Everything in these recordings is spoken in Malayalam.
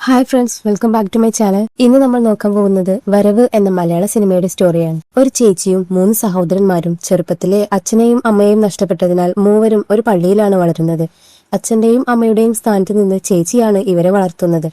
Hi friends, welcome back to my channel. ഇന്ന് നമ്മൾ നോക്കാൻ പോകുന്നത് വരവ് എന്ന മലയാള സിനിമയുടെ സ്റ്റോറിയാണ്. ഒരു ചേച്ചിയും 3 സഹോദരന്മാരും ചെറുപ്പത്തിലെ അച്ഛനെയും അമ്മയെയും നഷ്ടപ്പെട്ടതിനാൽ മൂവരും ഒരു പള്ളിയിലാണ് വളരുന്നത്. അച്ഛന്റെയും അമ്മയുടെയും സ്ഥാനത്ത് നിന്ന് ചേച്ചിയാണ് ഇവരെ വളർത്തുന്നത്.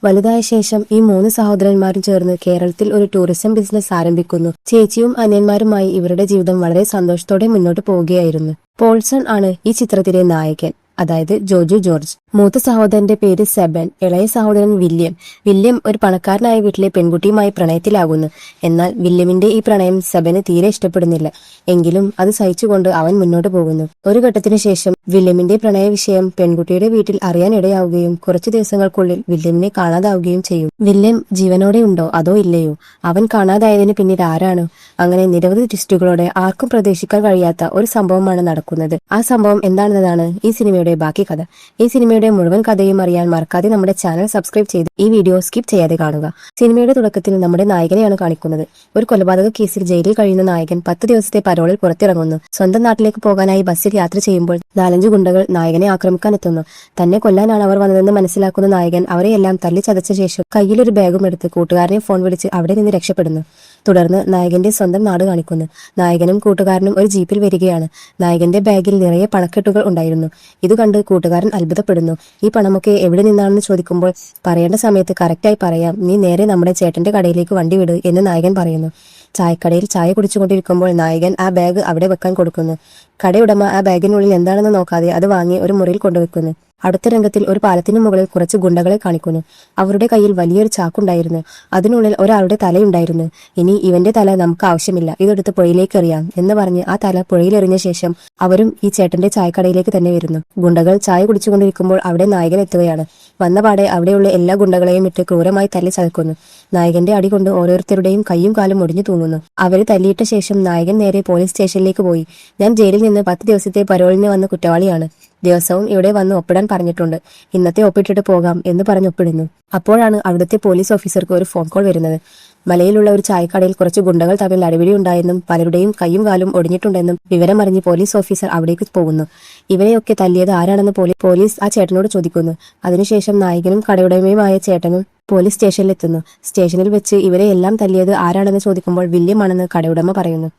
വലുതായ ശേഷം ഈ 3 സഹോദരന്മാരും ചേർന്ന് കേരളത്തിൽ ഒരു ടൂറിസം ബിസിനസ് ആരംഭിക്കുന്നു. ചേച്ചിയും അനിയന്മാരുമായി ഇവരുടെ ജീവിതം വളരെ സന്തോഷത്തോടെ മുന്നോട്ട് പോവുകയായിരുന്നു. പോൾസൺ ആണ് ഈ ചിത്രത്തിലെ നായകൻ, അതായത് ജോജു ജോർജ്. മൂത്ത സഹോദരന്റെ പേര് സെബൻ, ഇളയ സഹോദരൻ വില്യം. വില്യം ഒരു പണക്കാരനായ വീട്ടിലെ പെൺകുട്ടിയുമായി പ്രണയത്തിലാകുന്നു. എന്നാൽ വില്യമിന്റെ ഈ പ്രണയം സെബന് തീരെ ഇഷ്ടപ്പെടുന്നില്ല. എങ്കിലും അത് സഹിച്ചുകൊണ്ട് അവൻ മുന്നോട്ട് പോകുന്നു. ഒരു ഘട്ടത്തിനു ശേഷം വില്യമിന്റെ പ്രണയ വിഷയം പെൺകുട്ടിയുടെ വീട്ടിൽ അറിയാനിടയാവുകയും കുറച്ചു ദിവസങ്ങൾക്കുള്ളിൽ വില്യമിനെ കാണാതാവുകയും ചെയ്യും. വില്യം ജീവനോടെ ഉണ്ടോ അതോ ഇല്ലയോ, അവൻ കാണാതായതിന് പിന്നിൽ ആരാണ്? അങ്ങനെ നിരവധി ട്വിസ്റ്റുകളോടെ ആർക്കും പ്രതീക്ഷിക്കാൻ കഴിയാത്ത ഒരു സംഭവമാണ് നടക്കുന്നത്. ആ സംഭവം എന്താണെന്നതാണ് ഈ സിനിമയുടെ ബാക്കി കഥ. ഈ സിനിമയുടെ മുഴുവൻ കഥയും അറിയാൻ മറക്കാതെ നമ്മുടെ ചാനൽ സബ്സ്ക്രൈബ് ചെയ്ത് ഈ വീഡിയോ സ്കിപ്പ് ചെയ്യാതെ കാണുക. സിനിമയുടെ തുടക്കത്തിൽ നമ്മുടെ നായകനെയാണ് കാണിക്കുന്നത്. ഒരു കൊലപാതക കേസിൽ ജയിലിൽ കഴിയുന്ന നായകൻ 10 ദിവസത്തെ പരോളിൽ പുറത്തിറങ്ങുന്നു. സ്വന്തം നാട്ടിലേക്ക് പോകാനായി ബസ്സിൽ യാത്ര ചെയ്യുമ്പോൾ 4-5 ഗുണ്ടകൾ നായകനെ ആക്രമിക്കാൻ എത്തുന്നു. തന്നെ കൊല്ലാനാണ് അവർ വന്നതെന്ന് മനസ്സിലാക്കുന്ന നായകൻ അവരെയെല്ലാം തല്ലി ചതച്ച ശേഷം കയ്യിലൊരു ബാഗും എടുത്ത് കൂട്ടുകാരനെ ഫോൺ വിളിച്ച് അവിടെ നിന്ന് രക്ഷപ്പെടുന്നു. തുടർന്ന് നായകന്റെ സ്വന്തം നാട് കാണിക്കുന്നു. നായകനും കൂട്ടുകാരനും ഒരു ജീപ്പിൽ വരികയാണ്. നായകന്റെ ബാഗിൽ നിറയെ പണക്കെട്ടുകൾ ഉണ്ടായിരുന്നു. ഇത് കണ്ട് കൂട്ടുകാരൻ അത്ഭുതപ്പെടുന്നു. ഈ പണമൊക്കെ എവിടെ നിന്നാണെന്ന് ചോദിക്കുമ്പോൾ പറയേണ്ട സമയത്ത് കറക്റ്റായി പറയാം, നീ നേരെ നമ്മുടെ ചേട്ടന്റെ കടയിലേക്ക് വണ്ടി വിട് എന്ന് നായകൻ പറയുന്നു. ചായക്കടയിൽ ചായ കുടിച്ചുകൊണ്ടിരിക്കുമ്പോൾ നായകൻ ആ ബാഗ് അവിടെ വെക്കാൻ കൊടുക്കുന്നു. കടയുടമ ആ ബാഗിനുള്ളിൽ എന്താണെന്ന് നോക്കാതെ അത് വാങ്ങി ഒരു മുറിയിൽ കൊണ്ടുവെക്കുന്നു. അടുത്ത രംഗത്തിൽ ഒരു പാലത്തിന് മുകളിൽ കുറച്ച് ഗുണ്ടകളെ കാണിക്കുന്നു. അവരുടെ കയ്യിൽ വലിയൊരു ചാക്കുണ്ടായിരുന്നു. അതിനുള്ളിൽ ഒരാളുടെ തലയുണ്ടായിരുന്നു. ഇനി ഇവന്റെ തല നമുക്ക് ആവശ്യമില്ല, ഇതെടുത്ത് പുഴയിലേക്ക് എറിയാം എന്ന് പറഞ്ഞ് ആ തല പുഴയിലെറിഞ്ഞ ശേഷം അവരും ഈ ചേട്ടന്റെ ചായക്കടയിലേക്ക് തന്നെ വരുന്നു. ഗുണ്ടകൾ ചായ കുടിച്ചുകൊണ്ടിരിക്കുമ്പോൾ അവിടെ നായകൻ എത്തുകയാണ്. വന്നപാടെ അവിടെയുള്ള എല്ലാ ഗുണ്ടകളെയും ഇട്ട് ക്രൂരമായി തല്ലി ചതക്കുന്നു. നായകന്റെ അടി കൊണ്ട് ഓരോരുത്തരുടെയും കൈയും കാലും ഒടിഞ്ഞു തൂങ്ങുന്നു. അവര് തല്ലിയിട്ട ശേഷം നായകൻ നേരെ പോലീസ് സ്റ്റേഷനിലേക്ക് പോയി. ഞാൻ ജയിലിൽ നിന്ന് 10 ദിവസത്തെ പരോളിന് വന്ന കുറ്റവാളിയാണ്. ദിവസവും ഇവിടെ വന്ന് ഒപ്പിടാൻ പറഞ്ഞിട്ടുണ്ട്. ഇന്നത്തെ ഒപ്പിട്ടിട്ട് പോകാം എന്ന് പറഞ്ഞ് ഒപ്പിടുന്നു. അപ്പോഴാണ് അവിടുത്തെ പോലീസ് ഓഫീസർക്ക് ഒരു ഫോൺ കോൾ വരുന്നത്. മലയിലുള്ള ഒരു ചായക്കടയിൽ കുറച്ച് ഗുണ്ടകൾ തമ്മിൽ അടിപിടി ഉണ്ടായെന്നും പലരുടെയും കൈയും കാലും ഒടിഞ്ഞിട്ടുണ്ടെന്നും വിവരമറിഞ്ഞ് പോലീസ് ഓഫീസർ അവിടേക്ക് പോകുന്നു. ഇവരെയൊക്കെ തല്ലിയത് ആരാണെന്ന് പോലീസ് ആ ചേട്ടനോട് ചോദിക്കുന്നു. അതിനുശേഷം നായകനും കടയുടമയുമായ ചേട്ടനും പോലീസ് സ്റ്റേഷനിലെത്തുന്നു. സ്റ്റേഷനിൽ വെച്ച് ഇവരെ എല്ലാം തല്ലിയത് ആരാണെന്ന് ചോദിക്കുമ്പോൾ വില്യം ആണെന്ന് കടയുടമ പറയുന്നു.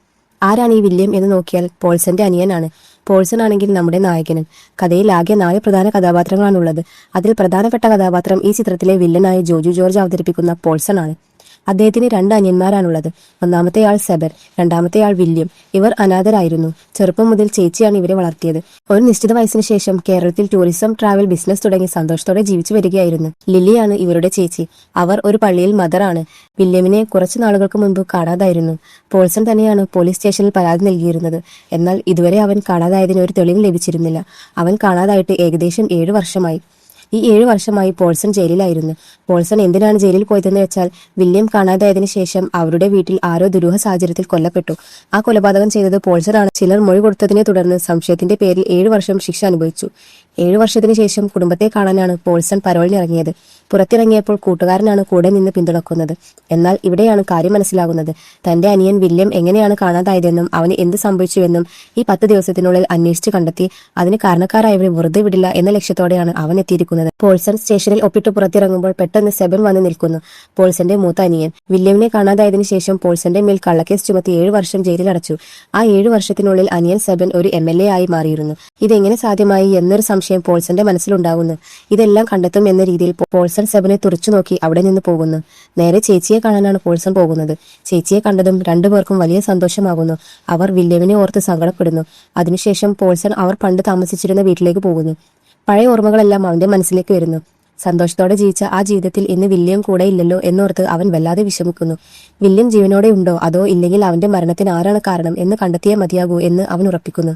ആരാണ് ഈ വില്യം എന്ന് നോക്കിയാൽ പോൾസന്റെ അനിയനാണ്. പോൾസൺ ആണെങ്കിൽ നമ്മുടെ നായകനും. കഥയിൽ ആകെ 4 പ്രധാന കഥാപാത്രങ്ങളാണുള്ളത്. അതിൽ പ്രധാനപ്പെട്ട കഥാപാത്രം ഈ ചിത്രത്തിലെ വില്ലനായി ജോജു ജോർജ് അവതരിപ്പിക്കുന്ന പോൾസൺ ആണ്. അദ്ദേഹത്തിന് 2 അനിയന്മാരാണുള്ളത്. ഒന്നാമത്തെയാൾ സെബൻ, രണ്ടാമത്തെയാൾ വില്യം. ഇവർ അനാഥരായിരുന്നു. ചെറുപ്പം മുതൽ ചേച്ചിയാണ് ഇവരെ വളർത്തിയത്. ഒരു നിശ്ചിത വയസ്സിന് ശേഷം കേരളത്തിൽ ടൂറിസം ട്രാവൽ ബിസിനസ് തുടങ്ങി സന്തോഷത്തോടെ ജീവിച്ചു വരികയായിരുന്നു. ലില്ലിയാണ് ഇവരുടെ ചേച്ചി. അവർ ഒരു പള്ളിയിൽ മദറാണ്. വില്യമിനെ കുറച്ചു നാളുകൾക്ക് മുൻപ് കാണാതായിരുന്നു. പോൾസൺ തന്നെയാണ് പോലീസ് സ്റ്റേഷനിൽ പരാതി നൽകിയിരുന്നത്. എന്നാൽ ഇതുവരെ അവൻ കാണാതായതിന് ഒരു തെളിവ് ലഭിച്ചിരുന്നില്ല. അവൻ കാണാതായിട്ട് ഏകദേശം 7 വർഷമായി. ഈ 7 വർഷമായി പോൾസൺ ജയിലിലായിരുന്നു. പോൾസൺ എന്തിനാണ് ജയിലിൽ പോയതെന്ന് വെച്ചാൽ വില്യം കാണാതായതിനു ശേഷം അവരുടെ വീട്ടിൽ ആരോ ദുരൂഹ സാഹചര്യത്തിൽ കൊല്ലപ്പെട്ടു. ആ കൊലപാതകം ചെയ്തത് പോൾസൺ ആണ്. ചിലർ മൊഴി കൊടുത്തതിനെ തുടർന്ന് സംശയത്തിന്റെ പേരിൽ 7 വർഷം ശിക്ഷ അനുഭവിച്ചു. 7 വർഷത്തിന് ശേഷം കുടുംബത്തെ കാണാനാണ് പോൾസൺ പരോളിനിറങ്ങിയത്. പുറത്തിറങ്ങിയപ്പോൾ കൂട്ടുകാരനാണ് കൂടെ നിന്ന് പിന്തുണക്കുന്നത്. എന്നാൽ ഇവിടെയാണ് കാര്യം മനസ്സിലാകുന്നത്. തന്റെ അനിയൻ വില്യം എങ്ങനെയാണ് കാണാതായതെന്നും അവന് എന്ത് സംഭവിച്ചുവെന്നും ഈ 10 ദിവസത്തിനുള്ളിൽ അന്വേഷിച്ച് കണ്ടെത്തി അതിന് കാരണക്കാരായവരെ വെറുതെ വിടില്ല എന്ന ലക്ഷ്യത്തോടെയാണ് അവൻ എത്തിയിരിക്കുന്നത്. പോൾസൺ സ്റ്റേഷനിൽ ഒപ്പിട്ട് പുറത്തിറങ്ങുമ്പോൾ പെട്ടെന്ന് സെബൻ വന്ന് നിൽക്കുന്നു. പോൾസന്റെ മൂത്ത അനിയൻ. വില്യമിനെ കാണാതായതിനു ശേഷം പോൾസന്റെ മേൽ കള്ളക്കേസ് ചുമത്തി 7 വർഷം ജയിലിൽ അടച്ചു. ആ 7 വർഷത്തിനുള്ളിൽ അനിയൻ സെബൻ ഒരു MLA ആയി മാറിയിരുന്നു. ഇതെങ്ങനെ സാധ്യമായി എന്നൊരു സംശയം പോൾസന്റെ മനസ്സിലുണ്ടാകുന്നു. ഇതെല്ലാം കണ്ടെത്തും എന്ന രീതിയിൽ പോൾസൺ സെബനെ തുറച്ചു നോക്കി അവിടെ നിന്ന് പോകുന്നു. നേരെ ചേച്ചിയെ കാണാനാണ് പോൾസൺ പോകുന്നത്. ചേച്ചിയെ കണ്ടതും 2 പേർക്കും വലിയ സന്തോഷമാകുന്നു. അവർ വില്യമിനെ ഓർത്ത് സങ്കടപ്പെടുന്നു. അതിനുശേഷം പോൾസൺ അവർ പണ്ട് താമസിച്ചിരുന്ന വീട്ടിലേക്ക് പോകുന്നു. പഴയ ഓർമ്മകളെല്ലാം അവന്റെ മനസ്സിലേക്ക് വരുന്നു. സന്തോഷത്തോടെ ജീവിച്ച ആ ജീവിതത്തിൽ ഇന്ന് വില്യം കൂടെ ഇല്ലല്ലോ എന്നോർത്ത് അവൻ വല്ലാതെ വിഷമിക്കുന്നു. വില്യം ജീവനോടെ ഉണ്ടോ അതോ ഇല്ലെങ്കിൽ അവന്റെ മരണത്തിന് ആരാണ് കാരണം എന്ന് കണ്ടെത്തിയേ മതിയാകൂ എന്ന് അവൻ ഉറപ്പിക്കുന്നു.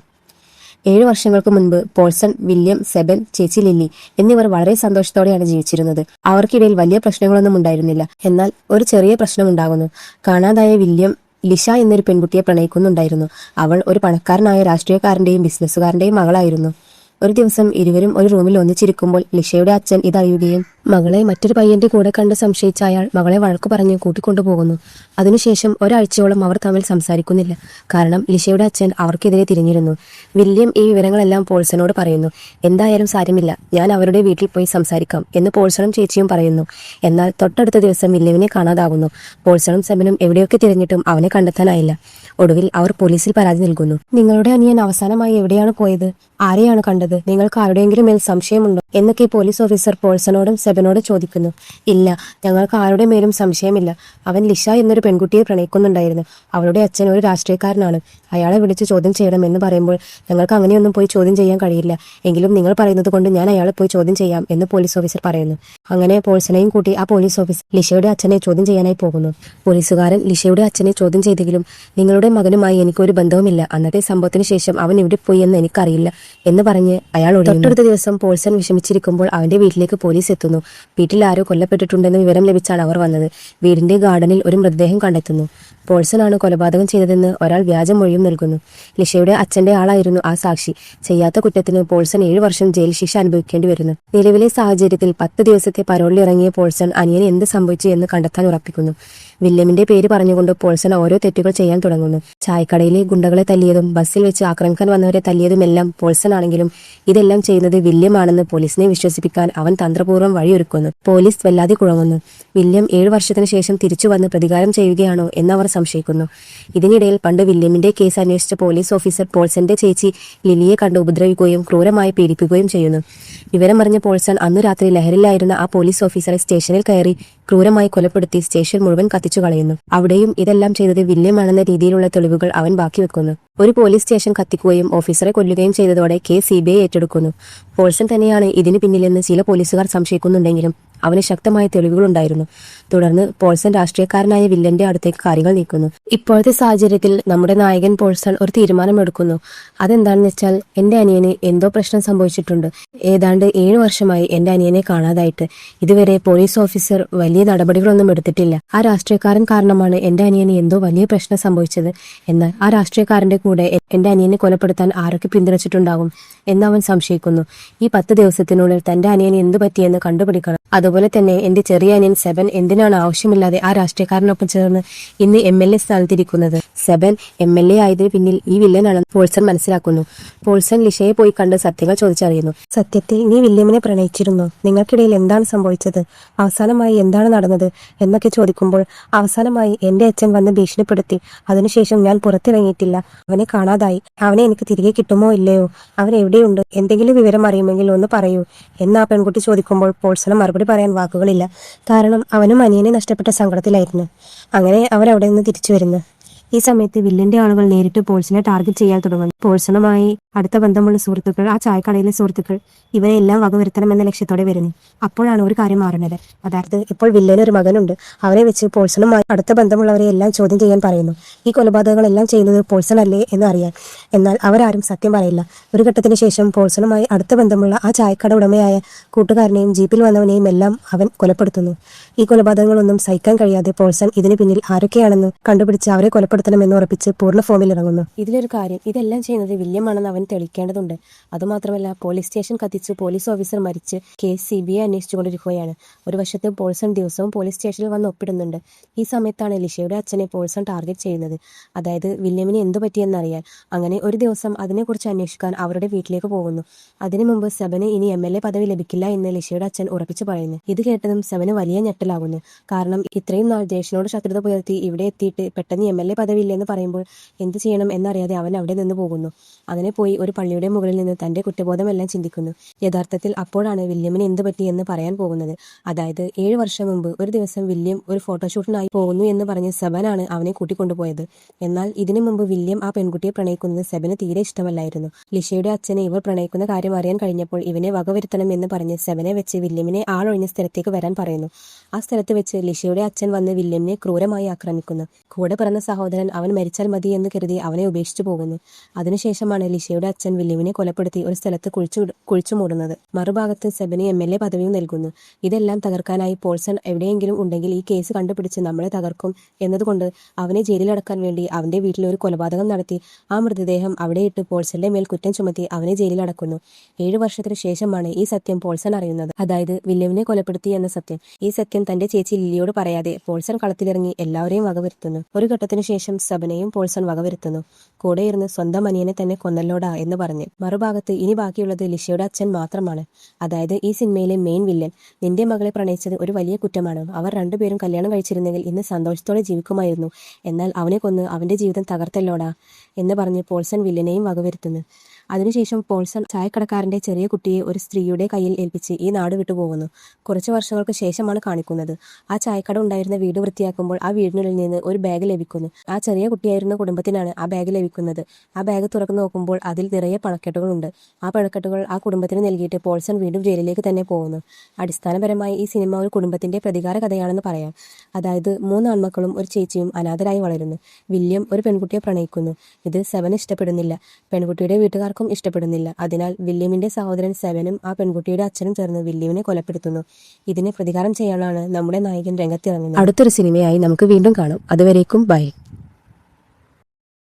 7 വർഷങ്ങൾക്ക് മുൻപ് പോൾസൺ, വില്യം, സെബൻ, ചേച്ചി ലില്ലി എന്നിവർ വളരെ സന്തോഷത്തോടെയാണ് ജീവിച്ചിരുന്നത്. അവർക്കിടയിൽ വലിയ പ്രശ്നങ്ങളൊന്നും ഉണ്ടായിരുന്നില്ല. എന്നാൽ ഒരു ചെറിയ പ്രശ്നം ഉണ്ടാകുന്നു. കാണാതായ വില്യം ലിഷ എന്നൊരു പെൺകുട്ടിയെ പ്രണയിക്കുന്നുണ്ടായിരുന്നു. അവൾ ഒരു പണക്കാരനായ രാഷ്ട്രീയക്കാരന്റെയും ബിസിനസ്സുകാരന്റെയും മകളായിരുന്നു. ഒരു ദിവസം ഇരുവരും ഒരു റൂമിൽ ഒന്നിച്ചിരിക്കുമ്പോൾ ലിഷയുടെ അച്ഛൻ ഇതറിയുകയും മകളെ മറ്റൊരു പയ്യന്റെ കൂടെ കണ്ട് സംശയിച്ച അയാൾ മകളെ വഴക്കു പറഞ്ഞ് കൂട്ടിക്കൊണ്ടുപോകുന്നു. അതിനുശേഷം ഒരാഴ്ചയോളം അവർ തമ്മിൽ സംസാരിക്കുന്നില്ല. കാരണം ലിഷയുടെ അച്ഛൻ അവർക്കെതിരെ തിരിഞ്ഞിരുന്നു. വില്യം ഈ വിവരങ്ങളെല്ലാം പോൾസനോട് പറയുന്നു. എന്തായാലും സാരമില്ല, ഞാൻ അവരുടെ വീട്ടിൽ പോയി സംസാരിക്കാം എന്ന് പോൾസണും ചേച്ചിയും പറയുന്നു. എന്നാൽ തൊട്ടടുത്ത ദിവസം വില്യമിനെ കാണാതാകുന്നു. പോൾസണും സെബനും എവിടെയൊക്കെ തിരഞ്ഞിട്ടും അവനെ കണ്ടെത്താനായില്ല. ഒടുവിൽ അവർ പോലീസിൽ പരാതി നൽകുന്നു. നിങ്ങളുടെ അനിയൻ അവസാനമായി എവിടെയാണ് പോയത്? ആരെയാണ് കണ്ടത്? നിങ്ങൾക്ക് ആരുടെയെങ്കിലും മേൽ സംശയമുണ്ടോ എന്നൊക്കെ പോലീസ് ഓഫീസർ പോൾസണോടും സെബനോടും ചോദിക്കുന്നു. ഇല്ല, ഞങ്ങൾക്ക് ആരുടെ മേലും സംശയമില്ല. അവൻ ലിഷ എന്നൊരു പെൺകുട്ടിയെ പ്രണയിക്കുന്നുണ്ടായിരുന്നു. അവളുടെ അച്ഛൻ ഒരു രാഷ്ട്രീയക്കാരനാണ്. അയാളെ വിളിച്ച് ചോദ്യം ചെയ്യണമെന്ന് പറയുമ്പോൾ ഞങ്ങൾക്ക് അങ്ങനെയൊന്നും പോയി ചോദ്യം ചെയ്യാൻ കഴിയില്ല. എങ്കിലും നിങ്ങൾ പറയുന്നത് കൊണ്ട് ഞാൻ അയാളെ പോയി ചോദ്യം ചെയ്യാം എന്ന് പോലീസ് ഓഫീസർ പറയുന്നു. അങ്ങനെ പോൾസനെയും കൂട്ടി ആ പോലീസ് ഓഫീസർ ലിഷയുടെ അച്ഛനെ ചോദ്യം ചെയ്യാനായി പോകുന്നു. പോലീസുകാരൻ ലിഷയുടെ അച്ഛനെ ചോദ്യം ചെയ്തെങ്കിലും നിങ്ങളുടെ മകനുമായി എനിക്കൊരു ബന്ധവുമില്ല. അന്നത്തെ സംഭവത്തിന് ശേഷം അവൻ എവിടെ പോയി എന്ന് എനിക്കറിയില്ല എന്ന് പറഞ്ഞ് അയാൾ തൊട്ടടുത്ത ദിവസം പോൾസൺ വിഷമിച്ചിരിക്കുമ്പോൾ അവന്റെ വീട്ടിലേക്ക് പോലീസ് എത്തുന്നു. വീട്ടിൽ ആരോ കൊല്ലപ്പെട്ടിട്ടുണ്ടെന്ന് വിവരം ലഭിച്ചാണ് അവർ വന്നത്. വീടിന്റെ ഗാർഡനിൽ ഒരു മൃതദേഹം കണ്ടെത്തുന്നു. പോൾസൺ ആണ് കൊലപാതകം ചെയ്തതെന്ന് ഒരാൾ വ്യാജമൊഴിയും നൽകുന്നു. ലിഷയുടെ അച്ഛന്റെ ആളായിരുന്നു ആ സാക്ഷി. ചെയ്യാത്ത കുറ്റത്തിന് പോൾസൺ 7 വർഷം ജയിൽ ശിക്ഷ അനുഭവിക്കേണ്ടി വരുന്നു. നിലവിലെ സാഹചര്യത്തിൽ 10 ദിവസത്തെ പരോളിൽ ഇറങ്ങിയ പോൾസൺ അനിയന് എന്ത് സംഭവിച്ചു എന്ന് കണ്ടെത്താൻ ഉറപ്പിക്കുന്നു. വില്യമിന്റെ പേര് പറഞ്ഞുകൊണ്ട് പോൾസൺ ഓരോ തെറ്റുകൾ ചെയ്യാൻ തുടങ്ങുന്നു. ചായക്കടയിലെ ഗുണ്ടകളെ തല്ലിയതും ബസ്സിൽ വെച്ച് ആക്രമിക്കാൻ വന്നവരെ തല്ലിയതുമെല്ലാം പോൾസൺ ആണെങ്കിലും ഇതെല്ലാം ചെയ്യുന്നത് വില്യം ആണെന്ന് പോലീസിനെ വിശ്വസിപ്പിക്കാൻ അവൻ തന്ത്രപൂർവ്വം വഴിയൊരുക്കുന്നു. പോലീസ് വല്ലാതെ കുഴങ്ങുന്നു. വില്യം 7 വർഷത്തിന് ശേഷം തിരിച്ചു വന്ന് പ്രതികാരം ചെയ്യുകയാണോ എന്നവർ സംശയിക്കുന്നു. ഇതിനിടയിൽ പണ്ട് വില്യമിന്റെ കേസ് അന്വേഷിച്ച പോലീസ് ഓഫീസർ പോൾസന്റെ ചേച്ചി ലിലിയെ കണ്ട് ഉപദ്രവിക്കുകയും ക്രൂരമായി പീഡിപ്പിക്കുകയും ചെയ്യുന്നു. വിവരം അറിഞ്ഞ പോൾസൺ അന്നു രാത്രി ലഹരിയിലായിരുന്ന ആ പോലീസ് ഓഫീസറെ സ്റ്റേഷനിൽ കയറി ക്രൂരമായി കൊലപ്പെടുത്തി സ്റ്റേഷൻ മുഴുവൻ കത്തിച്ചു കളയുന്നു. അവിടെയും ഇതെല്ലാം ചെയ്തത് വില്യം ആണെന്ന രീതിയിലുള്ള തെളിവുകൾ അവൻ ബാക്കി വെക്കുന്നു. ഒരു പോലീസ് സ്റ്റേഷൻ കത്തിക്കുകയും ഓഫീസറെ കൊല്ലുകയും ചെയ്തതോടെ കേസ് CBI ഏറ്റെടുക്കുന്നു. പോൾസൺ തന്നെയാണ് ഇതിന് പിന്നിലെന്ന് ചില പോലീസുകാർ സംശയിക്കുന്നുണ്ടെങ്കിലും അവന് ശക്തമായ തെളിവുകളുണ്ടായിരുന്നു. തുടർന്ന് പോൾസൺ രാഷ്ട്രീയക്കാരനായ വില്ലന്റെ അടുത്തേക്ക് കാര്യങ്ങൾ നീക്കുന്നു. ഇപ്പോഴത്തെ സാഹചര്യത്തിൽ നമ്മുടെ നായകൻ പോൾസൺ ഒരു തീരുമാനമെടുക്കുന്നു. അതെന്താണെന്ന് വെച്ചാൽ എന്റെ അനിയന് എന്തോ പ്രശ്നം സംഭവിച്ചിട്ടുണ്ട്. ഏതാണ്ട് 7 വർഷമായി എന്റെ അനിയനെ കാണാതായിട്ട്. ഇതുവരെ പോലീസ് ഓഫീസർ വലിയ നടപടികളൊന്നും എടുത്തിട്ടില്ല. ആ രാഷ്ട്രീയക്കാരൻ കാരണമാണ് എന്റെ അനിയന് എന്തോ വലിയ പ്രശ്നം സംഭവിച്ചത്. എന്നാൽ ആ രാഷ്ട്രീയക്കാരന്റെ കൂടെ എന്റെ അനിയനെ കൊലപ്പെടുത്താൻ ആരൊക്കെ പിന്തുണച്ചിട്ടുണ്ടാകും എന്ന് അവൻ സംശയിക്കുന്നു. ഈ 10 ദിവസത്തിനുള്ളിൽ തന്റെ അനിയന് എന്തു പറ്റിയെന്ന് കണ്ടുപിടിക്കണം. അതുപോലെ തന്നെ എന്റെ ചെറിയ അനിയൻ സെബൻ എന്തിനാണ് ആവശ്യമില്ലാതെ ആ രാഷ്ട്രീയക്കാരനൊപ്പം ചേർന്ന് ഇന്ന് MLA സ്ഥാനത്തിരിക്കുന്നത്? സെബൻ MLA ആയതിനു പിന്നിൽ ഈ വില്ലനാണെന്ന് പോൾസൺ മനസ്സിലാക്കുന്നു. പോൾസൺ ലിഷയെ പോയി കണ്ട് സത്യങ്ങൾ ചോദിച്ചറിയുന്നു. സത്യത്തിൽ നീ വില്യമിനെ പ്രണയിച്ചിരുന്നോ? നിങ്ങൾക്കിടയിൽ എന്താണ് സംഭവിച്ചത്? അവസാനമായി എന്താണ് നടന്നത് എന്നൊക്കെ ചോദിക്കുമ്പോൾ അവസാനമായി എന്റെ അച്ഛൻ വന്ന് ഭീഷണിപ്പെടുത്തി. അതിനുശേഷം ഞാൻ പുറത്തിറങ്ങിയിട്ടില്ല. അവനെ കാണാതായി. അവനെ എനിക്ക് തിരികെ കിട്ടുമോ ഇല്ലയോ? അവൻ എവിടെയുണ്ട്? എന്തെങ്കിലും വിവരം അറിയുമെങ്കിൽ ഒന്ന് പറയൂ എന്ന് ആ പെൺകുട്ടി ചോദിക്കുമ്പോൾ പോൾസണ് മറുപടി പറയാൻ വാക്കുകളില്ല. കാരണം അവനും അനിയനെ നഷ്ടപ്പെട്ട സങ്കടത്തിലായിരുന്നു. അങ്ങനെ അവരവിടെ നിന്ന് തിരിച്ചു വരുന്നു. ഈ സമയത്ത് വില്ലന്റെ ആളുകൾ നേരിട്ട് പോൾസനെ ടാർഗറ്റ് ചെയ്യാൻ തുടങ്ങുന്നു. പോൾസണുമായി അടുത്ത ബന്ധമുള്ള സുഹൃത്തുക്കൾ, ആ ചായക്കടയിലെ സുഹൃത്തുക്കൾ ഇവരെ എല്ലാം വകവരുത്തണമെന്ന ലക്ഷ്യത്തോടെ വരുന്നു. അപ്പോഴാണ് ഒരു കാര്യം മാറുന്നത്. അതായത് ഇപ്പോൾ വില്ലന് ഒരു മകനുണ്ട്. അവനെ വെച്ച് പോൾസണുമായി അടുത്ത ബന്ധമുള്ളവരെ എല്ലാം ചോദ്യം ചെയ്യാൻ പറയുന്നു. ഈ കൊലപാതകങ്ങളെല്ലാം ചെയ്യുന്നത് പോൾസൺ അല്ലേ എന്ന് അറിയാൻ. എന്നാൽ അവരാരും സത്യം പറയില്ല. ഒരു ഘട്ടത്തിന് ശേഷം പോൾസണുമായി അടുത്ത ബന്ധമുള്ള ആ ചായക്കട ഉടമയായ കൂട്ടുകാരനെയും ജീപ്പിൽ വന്നവനെയും എല്ലാം അവൻ കൊലപ്പെടുത്തുന്നു. ഈ കൊലപാതകങ്ങളൊന്നും സഹിക്കാൻ കഴിയാതെ പോൾസൺ ഇതിന് പിന്നിൽ ആരൊക്കെയാണെന്ന് കണ്ടുപിടിച്ച് അവരെ കൊലപ്പെടുത്തണമെന്ന് ഉറപ്പിച്ച് പൂർണ്ണ ഫോമിൽ ഇറങ്ങുന്നു. ഇതിലൊരു കാര്യം, ഇതെല്ലാം ചെയ്യുന്നത് വില്യമാണെന്ന് അവൻ തെളിയിക്കേണ്ടതുണ്ട്. അതുമാത്രമല്ല, പോലീസ് സ്റ്റേഷൻ കത്തിച്ച് പോലീസ് ഓഫീസർ മരിച്ച് കേസ് CBI അന്വേഷിച്ചുകൊണ്ടിരിക്കുകയാണ്. ഒരു വശത്ത് പോൾസൺ ദിവസവും പോലീസ് സ്റ്റേഷനിൽ വന്ന് ഒപ്പിടുന്നുണ്ട്. ഈ സമയത്താണ് ലിഷയുടെ അച്ഛനെ പോൾസൺ ടാർഗറ്റ് ചെയ്യുന്നത്. അതായത് വില്യമിന് എന്തു പറ്റിയെന്നറിയാൻ. അങ്ങനെ ഒരു ദിവസം അതിനെക്കുറിച്ച് അന്വേഷിക്കാൻ അവരുടെ വീട്ടിലേക്ക് പോകുന്നു. അതിനു മുമ്പ് സെബന് ഇനി MLA പദവി ലഭിക്കില്ല എന്ന് ലിഷയുടെ അച്ഛൻ ഉറപ്പിച്ചു പറയുന്നു. ഇത് കേട്ടതും സെബന് വലിയ ഞെട്ടലാകുന്നു. കാരണം ഇത്രയും നാൾ ജ്യേഷ്ഠനോട് ശത്രുത പുലർത്തി ഇവിടെ എത്തിയിട്ട് പെട്ടെന്ന് MLA പദവി ഇല്ലെന്ന് പറയുമ്പോൾ എന്ത് ചെയ്യണം എന്നറിയാതെ അവൻ അവിടെ നിന്ന് പോകുന്നു. അങ്ങനെ പോയി ഒരു പള്ളിയുടെ മുകളിൽ നിന്ന് തന്റെ കുറ്റബോധമെല്ലാം ചിന്തിക്കുന്നു. യഥാർത്ഥത്തിൽ അപ്പോഴാണ് വില്യമിന് എന്ത് പറ്റി എന്ന് പറയാൻ പോകുന്നത്. അതായത് 7 വർഷം മുമ്പ് ഒരു ദിവസം വില്യം ഒരു ഫോട്ടോഷൂട്ടിനായി പോകുന്നു എന്ന് പറഞ്ഞ് സെബനാണ് അവനെ കൂട്ടിക്കൊണ്ടുപോയത്. എന്നാൽ ഇതിനു മുമ്പ് വില്യം ആ പെൺകുട്ടിയെ പ്രണയിക്കുന്നത് സെബന് തീരെ ഇഷ്ടമല്ലായിരുന്നു. ലിഷയുടെ അച്ഛനെ ഇവർ പ്രണയിക്കുന്ന കാര്യം അറിയാൻ കഴിഞ്ഞപ്പോൾ ഇവനെ വകവരുത്തണം എന്ന് പറഞ്ഞ് സെബനെ വെച്ച് വില്യമിനെ ആളൊഴിഞ്ഞ സ്ഥലത്തേക്ക് വരാൻ പറയുന്നു. ആ സ്ഥലത്ത് വെച്ച് ലിഷയുടെ അച്ഛൻ വന്ന് വില്യമിനെ ക്രൂരമായി ആക്രമിക്കുന്നു. കൂടെ പിറന്ന സഹോദരൻ സഹോദരൻ അവൻ മരിച്ചാൽ മതി എന്ന് കരുതി അവനെ ഉപേക്ഷിച്ചു പോകുന്നു. അതിനുശേഷമാണ് ലിഷയുടെ അച്ഛൻ വില്യമിനെ കൊലപ്പെടുത്തി ഒരു സ്ഥലത്ത് കുഴിച്ചു മൂടുന്നത്. മറുഭാഗത്ത് സെബിന് MLA പദവിയും നൽകുന്നു. ഇതെല്ലാം തകർക്കാനായി പോൾസൺ എവിടെയെങ്കിലും ഉണ്ടെങ്കിൽ ഈ കേസ് കണ്ടുപിടിച്ച് നമ്മളെ തകർക്കും എന്നതുകൊണ്ട് അവനെ ജയിലിലടക്കാൻ വേണ്ടി അവന്റെ വീട്ടിൽ ഒരു കൊലപാതകം നടത്തി ആ മൃതദേഹം അവിടെയിട്ട് പോൾസന്റെ മേൽ കുറ്റം ചുമത്തി അവനെ ജയിലിലടക്കുന്നു. 7 വർഷത്തിനു ശേഷമാണ് ഈ സത്യം പോൾസൺ അറിയുന്നത്, അതായത് വില്യമിനെ കൊലപ്പെടുത്തി എന്ന സത്യം. ഈ സത്യം തന്റെ ചേച്ചി ലില്ലിയോട് പറയാതെ പോൾസൺ കളത്തിലിറങ്ങി എല്ലാവരെയും വകവരുത്തുന്നു. ഒരു ഘട്ടത്തിനു ശേഷം സബനെയും പോൾസൺ വകവരുത്തുന്നു. കൂടെ ഇരുന്ന് സ്വന്തം അനിയനെ തന്നെ കൊന്നല്ലോടാ എന്ന് പറഞ്ഞ്. മറുഭാഗത്ത് ഇനി ബാക്കിയുള്ളത് ലിഷയുടെ അച്ഛൻ മാത്രമാണ്, അതായത് ഈ സിനിമയിലെ മെയിൻ വില്ലൻ. നിന്റെ മകളെ പ്രണയിച്ചത് ഒരു വലിയ കുറ്റമാണ്. അവർ രണ്ടുപേരും കല്യാണം കഴിച്ചിരുന്നെങ്കിൽ ഇന്ന് സന്തോഷത്തോടെ ജീവിക്കുമായിരുന്നു. എന്നാൽ അവനെ കൊന്ന് അവന്റെ ജീവിതം തകർത്തല്ലോടാ എന്ന് പറഞ്ഞ് പോൾസൺ വില്ലനെയും വകവരുത്തുന്നു. അതിനുശേഷം പോൾസൺ ചായക്കടക്കാരന്റെ ചെറിയ കുട്ടിയെ ഒരു സ്ത്രീയുടെ കയ്യിൽ ഏൽപ്പിച്ച് ഈ നാട് വിട്ടുപോകുന്നു. കുറച്ചു വർഷങ്ങൾക്ക് ശേഷമാണ് കാണിക്കുന്നത്. ആ ചായക്കട ഉണ്ടായിരുന്ന വീട് വൃത്തിയാക്കുമ്പോൾ ആ വീടിനുള്ളിൽ നിന്ന് ഒരു ബാഗ് ലഭിക്കുന്നു. ആ ചെറിയ കുട്ടിയായിരുന്ന കുടുംബത്തിനാണ് ആ ബാഗ് ലഭിക്കുന്നത്. ആ ബാഗ് തുറന്നു നോക്കുമ്പോൾ അതിൽ നിറയെ പണക്കെട്ടുകളുണ്ട്. ആ പണക്കെട്ടുകൾ ആ കുടുംബത്തിന് നൽകിയിട്ട് പോൾസൺ വീണ്ടും ജയിലിലേക്ക് തന്നെ പോകുന്നു. അടിസ്ഥാനപരമായി ഈ സിനിമ ഒരു കുടുംബത്തിന്റെ പ്രതികാര കഥയാണെന്ന് പറയാം. അതായത് 3 ആൺമക്കളും ഒരു ചേച്ചിയും അനാഥരായി വളരുന്നു. വില്യം ഒരു പെൺകുട്ടിയെ പ്രണയിക്കുന്നു. ഇത് സെവന് ഇഷ്ടപ്പെടുന്നില്ല. പെൺകുട്ടിയുടെ വീട്ടുകാർക്കും ഇഷ്ടപ്പെടുന്നില്ല. അതിനാൽ വില്യമിന്റെ സഹോദരൻ സെവനും ആ പെൺകുട്ടിയുടെ അച്ഛനും ചേർന്ന് വില്യമിനെ കൊലപ്പെടുത്തുന്നു. ഇതിന് പ്രതികാരം ചെയ്യാനാണ് നമ്മുടെ നായകൻ രംഗത്തിറങ്ങുന്നത്. അടുത്തൊരു സിനിമയായി നമുക്ക് വീണ്ടും കാണാം. അതുവരേക്കും ബൈ.